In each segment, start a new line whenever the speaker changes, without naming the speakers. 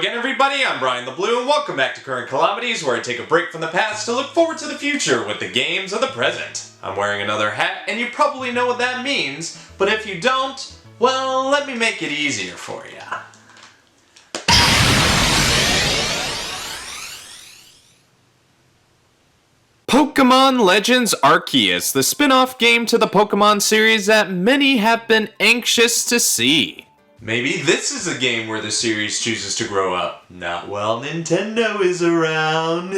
again, everybody. I'm BrianTheBlue, and welcome back to Current Calamities, where I take a break from the past to look forward to the future with the games of the present. I'm wearing another hat, and you probably know what that means, but if you don't, well, let me make it easier for you. Pokémon Legends Arceus, the spin-off game to the Pokémon series that many have been anxious to see. Maybe this is a game where the series chooses to grow up. Not while Nintendo is around.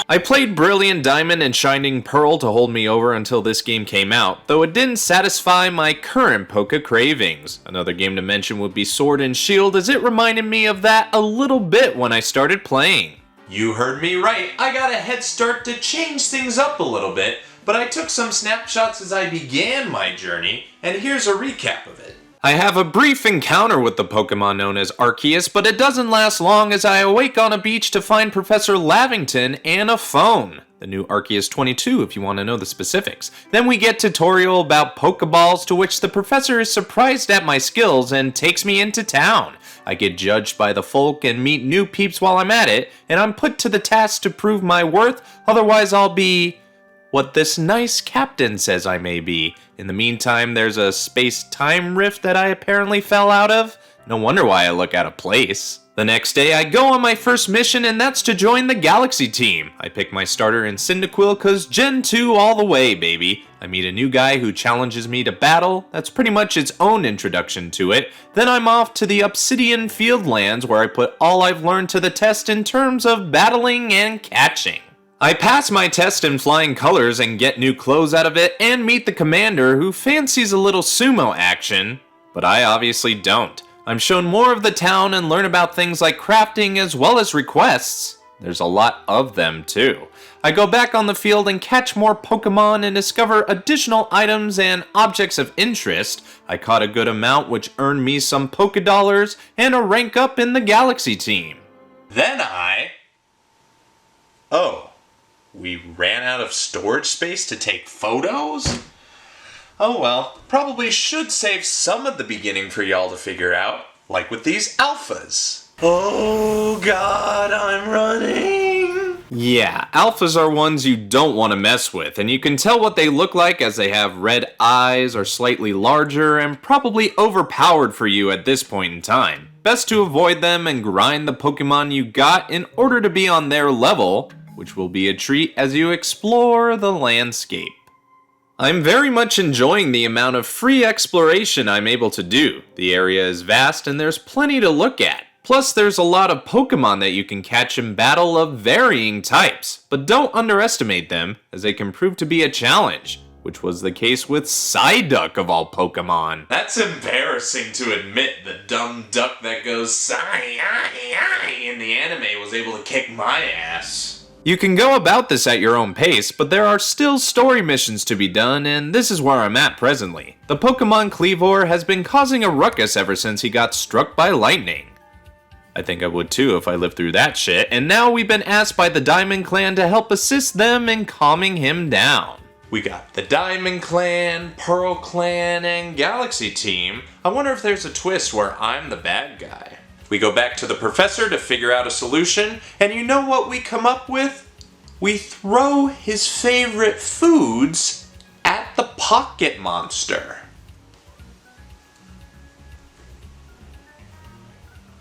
I played Brilliant Diamond and Shining Pearl to hold me over until this game came out, though it didn't satisfy my current Poké cravings. Another game to mention would be Sword and Shield, as it reminded me of that a little bit when I started playing. You heard me right, I got a head start to change things up a little bit, but I took some snapshots as I began my journey, and here's a recap of it. I have a brief encounter with the Pokemon known as Arceus, but it doesn't last long as I awake on a beach to find Professor Lavington and a phone. The new Arceus 22 if you want to know the specifics. Then we get tutorial about Pokeballs, to which the professor is surprised at my skills and takes me into town. I get judged by the folk and meet new peeps while I'm at it, and I'm put to the task to prove my worth, otherwise I'll be what this nice captain says I may be. In the meantime, there's a space-time rift that I apparently fell out of. No wonder why I look out of place. The next day, I go on my first mission, and that's to join the Galaxy team. I pick my starter in Cyndaquil, cause Gen 2 all the way, baby. I meet a new guy who challenges me to battle. That's pretty much its own introduction to it. Then I'm off to the Obsidian Fieldlands, where I put all I've learned to the test in terms of battling and catching. I pass my test in flying colors and get new clothes out of it, and meet the commander who fancies a little sumo action, but I obviously don't. I'm shown more of the town and learn about things like crafting as well as requests. There's a lot of them too. I go back on the field and catch more Pokemon and discover additional items and objects of interest. I caught a good amount, which earned me some Pokédollars and a rank up in the Galaxy team. Then we ran out of storage space to take photos? Oh well, probably should save some of the beginning for y'all to figure out, like with these alphas. Oh god, I'm running! Yeah, alphas are ones you don't want to mess with, and you can tell what they look like as they have red eyes, are slightly larger, and probably overpowered for you at this point in time. Best to avoid them and grind the Pokemon you got in order to be on their level, which will be a treat as you explore the landscape. I'm very much enjoying the amount of free exploration I'm able to do. The area is vast and there's plenty to look at. Plus there's a lot of Pokemon that you can catch in battle of varying types, but don't underestimate them as they can prove to be a challenge, which was the case with Psyduck of all Pokemon. That's embarrassing to admit. The dumb duck that goes Psy in the anime was able to kick my ass. You can go about this at your own pace, but there are still story missions to be done, and this is where I'm at presently. The Pokemon Kleavor has been causing a ruckus ever since he got struck by lightning. I think I would too if I lived through that shit, and now we've been asked by the Diamond Clan to help assist them in calming him down. We got the Diamond Clan, Pearl Clan, and Galaxy team. I wonder if there's a twist where I'm the bad guy. We go back to the professor to figure out a solution, and you know what we come up with? We throw his favorite foods at the pocket monster.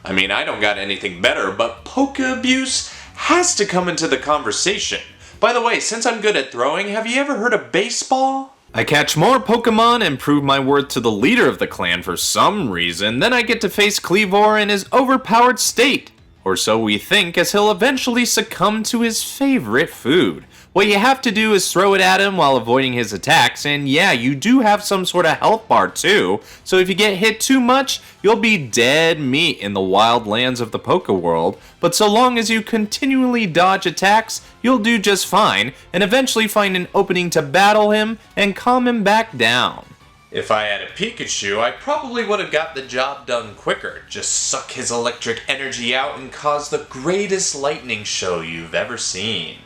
I mean, I don't got anything better, but Poké abuse has to come into the conversation. By the way, since I'm good at throwing, have you ever heard of baseball? I catch more Pokemon and prove my worth to the leader of the clan for some reason, then I get to face Kleavor in his overpowered state. Or so we think, as he'll eventually succumb to his favorite food. What you have to do is throw it at him while avoiding his attacks, and yeah, you do have some sort of health bar too, so if you get hit too much, you'll be dead meat in the wild lands of the Poké world, but so long as you continually dodge attacks, you'll do just fine, and eventually find an opening to battle him and calm him back down. If I had a Pikachu, I probably would have got the job done quicker. Just suck his electric energy out and cause the greatest lightning show you've ever seen.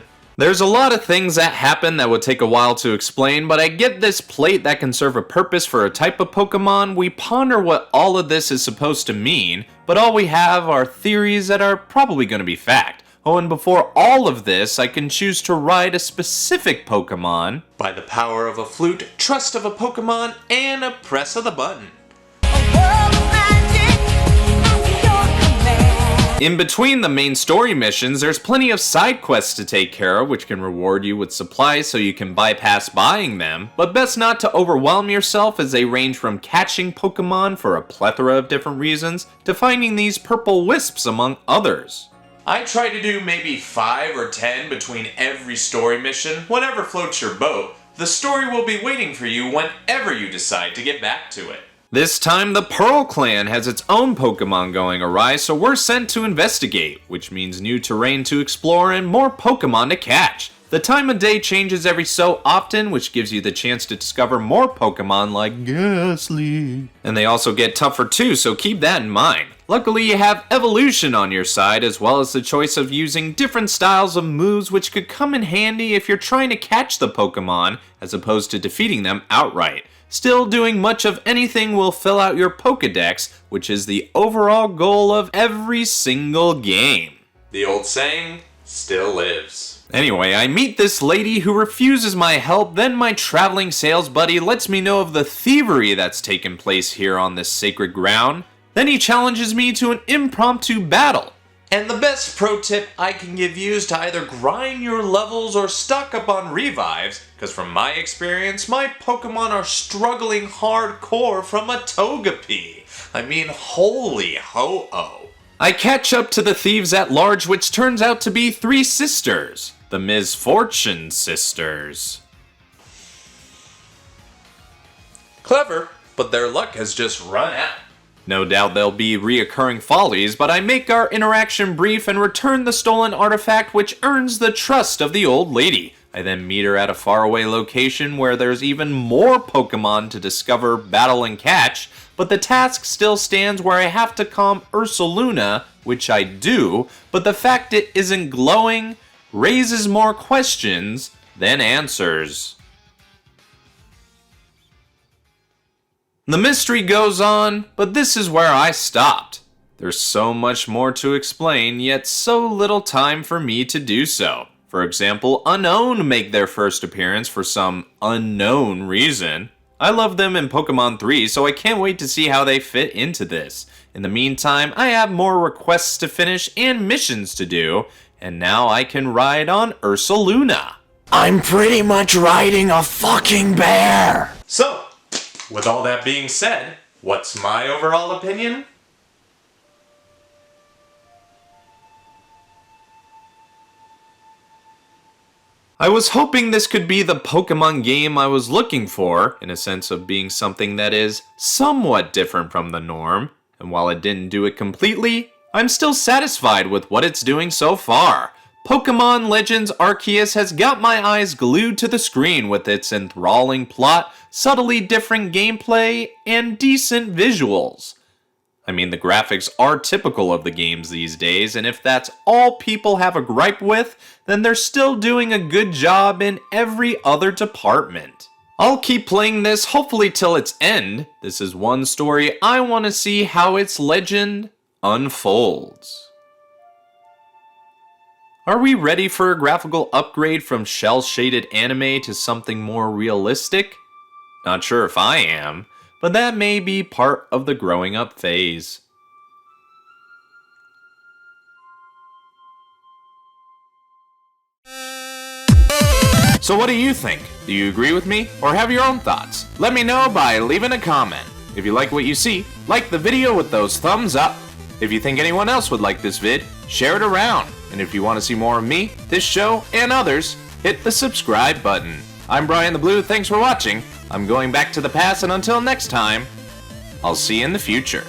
There's a lot of things that happen that would take a while to explain, but I get this plate that can serve a purpose for a type of Pokemon. We ponder what all of this is supposed to mean, but all we have are theories that are probably going to be fact. Oh, and before all of this, I can choose to ride a specific Pokemon by the power of a flute, trust of a Pokemon, and a press of the button. In between the main story missions, there's plenty of side quests to take care of, which can reward you with supplies so you can bypass buying them, but best not to overwhelm yourself as they range from catching Pokemon for a plethora of different reasons to finding these purple wisps among others. I try to do maybe 5 or 10 between every story mission, whatever floats your boat. The story will be waiting for you whenever you decide to get back to it. This time, the Pearl Clan has its own Pokemon going awry, so we're sent to investigate, which means new terrain to explore and more Pokemon to catch. The time of day changes every so often, which gives you the chance to discover more Pokemon like Ghastly. And they also get tougher too, so keep that in mind. Luckily, you have evolution on your side, as well as the choice of using different styles of moves, which could come in handy if you're trying to catch the Pokemon, as opposed to defeating them outright. Still, doing much of anything will fill out your Pokédex, which is the overall goal of every single game. The old saying still lives. Anyway, I meet this lady who refuses my help, then my traveling sales buddy lets me know of the thievery that's taken place here on this sacred ground. Then he challenges me to an impromptu battle. And the best pro tip I can give you is to either grind your levels or stock up on revives, because from my experience, my Pokemon are struggling hardcore from a Togepi. I mean, holy ho-oh. I catch up to the thieves at large, which turns out to be 3 sisters. The Misfortune Sisters. Clever, but their luck has just run out. No doubt there'll be reoccurring follies, but I make our interaction brief and return the stolen artifact, which earns the trust of the old lady. I then meet her at a faraway location where there's even more Pokemon to discover, battle, and catch, but the task still stands where I have to calm Ursaluna, which I do, but the fact it isn't glowing raises more questions than answers. The mystery goes on, but this is where I stopped. There's so much more to explain, yet so little time for me to do so. For example, Unown make their first appearance for some unknown reason. I love them in Pokemon 3, so I can't wait to see how they fit into this. In the meantime, I have more requests to finish and missions to do, and now I can ride on Ursaluna. I'm pretty much riding a fucking bear! So, with all that being said, what's my overall opinion? I was hoping this could be the Pokemon game I was looking for, in a sense of being something that is somewhat different from the norm, and while it didn't do it completely, I'm still satisfied with what it's doing so far. Pokemon Legends Arceus has got my eyes glued to the screen with its enthralling plot, subtly different gameplay, and decent visuals. I mean, the graphics are typical of the games these days, and if that's all people have a gripe with, then they're still doing a good job in every other department. I'll keep playing this hopefully till its end. This is one story I want to see how its legend unfolds. Are we ready for a graphical upgrade from shell-shaded anime to something more realistic? Not sure if I am, but that may be part of the growing up phase. So what do you think? Do you agree with me, or have your own thoughts? Let me know by leaving a comment. If you like what you see, like the video with those thumbs up. If you think anyone else would like this vid, share it around. And if you want to see more of me, this show, and others, hit the subscribe button. I'm BrianTheBlue, thanks for watching. I'm going back to the past, and until next time, I'll see you in the future.